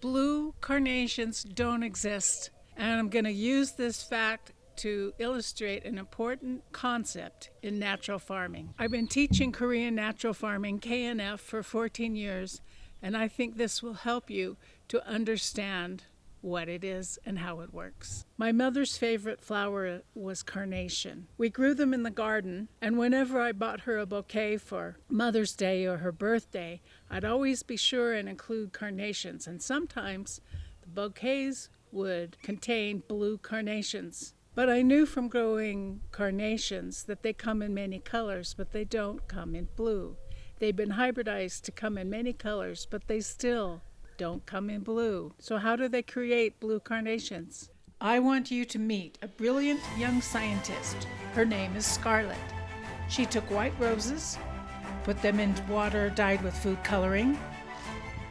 Blue carnations don't exist, and I'm going to use this fact to illustrate an important concept in natural farming. I've been teaching Korean natural farming, KNF, for 14 years, and I think this will help you to understand what it is and how it works. My mother's favorite flower was carnation. We grew them in the garden, and whenever I bought her a bouquet for Mother's Day or her birthday, I'd always be sure and include carnations, and sometimes the bouquets would contain blue carnations. But I knew from growing carnations that they come in many colors, but they don't come in blue. They've been hybridized to come in many colors, but they still don't come in blue. So how do they create blue carnations? I want you to meet a brilliant young scientist. Her name is Scarlett. She took white roses, put them in water dyed with food coloring.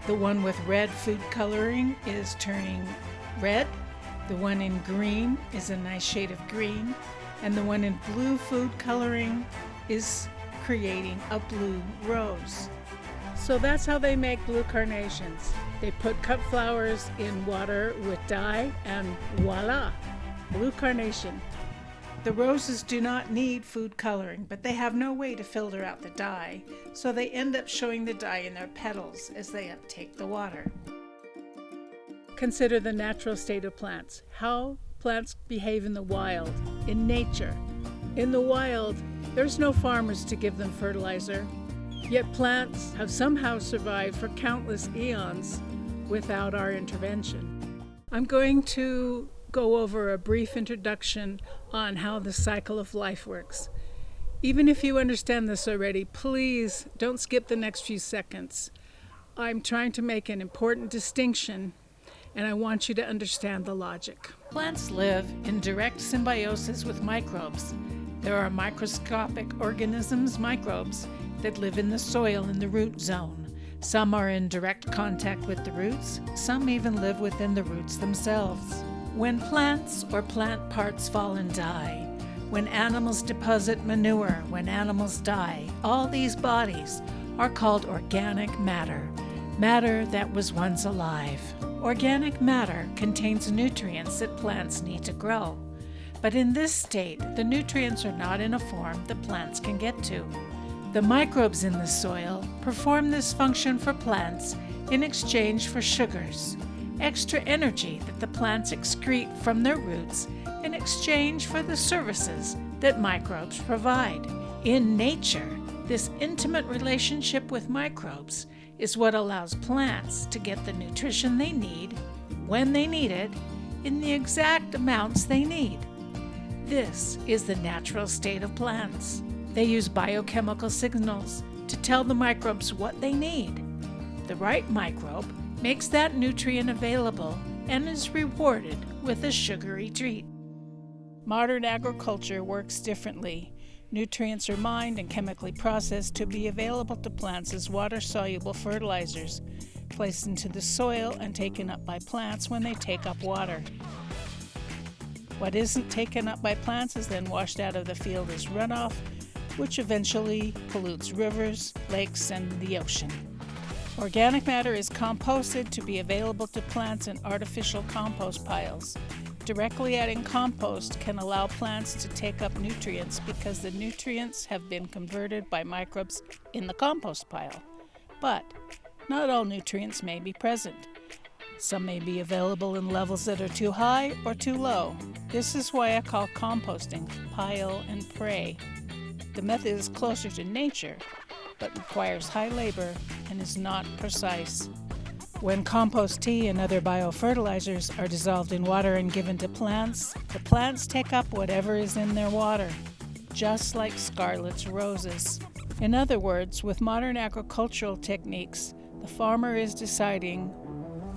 The one with red food coloring is turning red. The one in green is a nice shade of green, and the one in blue food coloring is creating a blue rose. So that's how they make blue carnations. They put cut flowers in water with dye, and voila, blue carnation. The roses do not need food coloring, but they have no way to filter out the dye, so they end up showing the dye in their petals as they uptake the water. Consider the natural state of plants, how plants behave in the wild, in nature. In the wild, there's no farmers to give them fertilizer, yet plants have somehow survived for countless eons without our intervention. I'm going to go over a brief introduction on how the cycle of life works. Even if you understand this already, please don't skip the next few seconds. I'm trying to make an important distinction, and I want you to understand the logic. Plants live in direct symbiosis with microbes. There are microscopic organisms, microbes, that live in the soil in the root zone. Some are in direct contact with the roots. Some even live within the roots themselves. When plants or plant parts fall and die, when animals deposit manure, when animals die, all these bodies are called organic matter, matter that was once alive. Organic matter contains nutrients that plants need to grow. But in this state, the nutrients are not in a form that plants can get to. The microbes in the soil perform this function for plants in exchange for sugars, extra energy that the plants excrete from their roots in exchange for the services that microbes provide. In nature, this intimate relationship with microbes is what allows plants to get the nutrition they need, when they need it, in the exact amounts they need. This is the natural state of plants. They use biochemical signals to tell the microbes what they need. The right microbe makes that nutrient available and is rewarded with a sugary treat. Modern agriculture works differently. Nutrients are mined and chemically processed to be available to plants as water-soluble fertilizers, placed into the soil and taken up by plants when they take up water. What isn't taken up by plants is then washed out of the field as runoff, which eventually pollutes rivers, lakes, and the ocean. Organic matter is composted to be available to plants in artificial compost piles. Directly adding compost can allow plants to take up nutrients because the nutrients have been converted by microbes in the compost pile. But not all nutrients may be present. Some may be available in levels that are too high or too low. This is why I call composting pile and pray. The method is closer to nature, but requires high labor and is not precise. When compost tea and other biofertilizers are dissolved in water and given to plants, the plants take up whatever is in their water, just like Scarlett's roses. In other words, with modern agricultural techniques, the farmer is deciding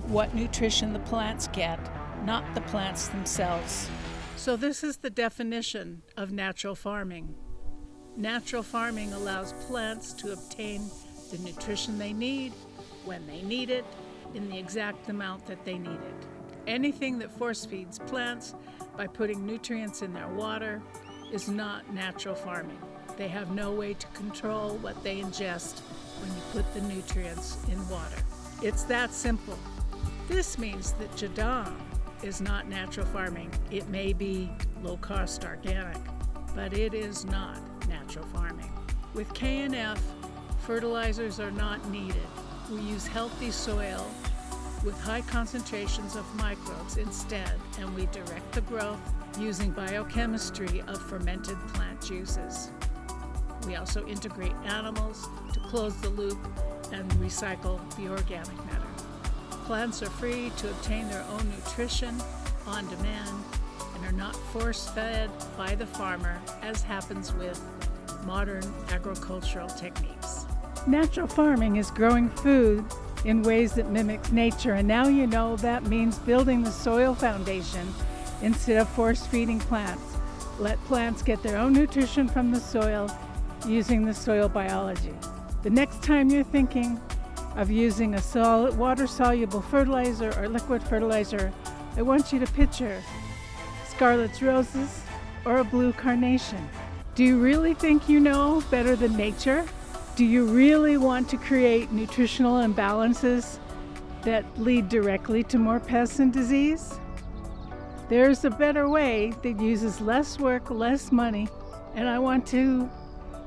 what nutrition the plants get, not the plants themselves. So this is the definition of natural farming. Natural farming allows plants to obtain the nutrition they need, when they need it, in the exact amount that they need it. Anything that force feeds plants by putting nutrients in their water is not natural farming. They have no way to control what they ingest when you put the nutrients in water. It's that simple. This means that Jadam is not natural farming. It may be low-cost organic, but it is not natural farming. With KNF, fertilizers are not needed. We use healthy soil with high concentrations of microbes instead, and we direct the growth using biochemistry of fermented plant juices. We also integrate animals to close the loop and recycle the organic matter. Plants are free to obtain their own nutrition on demand and are not force-fed by the farmer, as happens with modern agricultural techniques. Natural farming is growing food in ways that mimics nature, and now you know that means building the soil foundation instead of force-feeding plants. Let plants get their own nutrition from the soil using the soil biology. The next time you're thinking of using a solid water-soluble fertilizer or liquid fertilizer, I want you to picture scarlet roses or a blue carnation. Do you really think you know better than nature? Do you really want to create nutritional imbalances that lead directly to more pests and disease? There's a better way that uses less work, less money, and I want to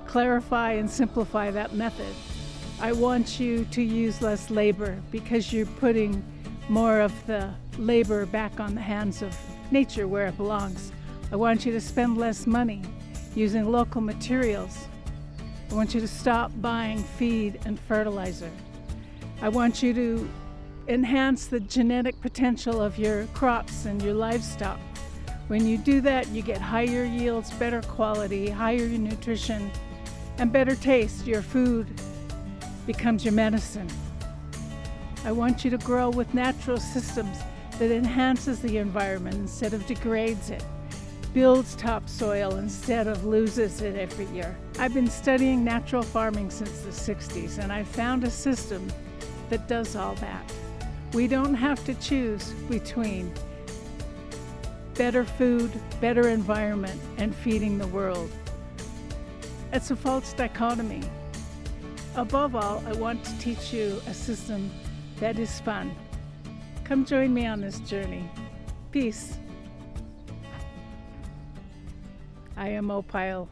clarify and simplify that method. I want you to use less labor because you're putting more of the labor back on the hands of nature where it belongs. I want you to spend less money using local materials. I want you to stop buying feed and fertilizer. I want you to enhance the genetic potential of your crops and your livestock. When you do that, you get higher yields, better quality, higher nutrition, and better taste. Your food becomes your medicine. I want you to grow with natural systems that enhances the environment instead of degrades it, builds topsoil instead of loses it every year. I've been studying natural farming since the 60s, and I found a system that does all that. We don't have to choose between better food, better environment, and feeding the world. It's a false dichotomy. Above all, I want to teach you a system that is fun. Come join me on this journey. Peace. I am Opile.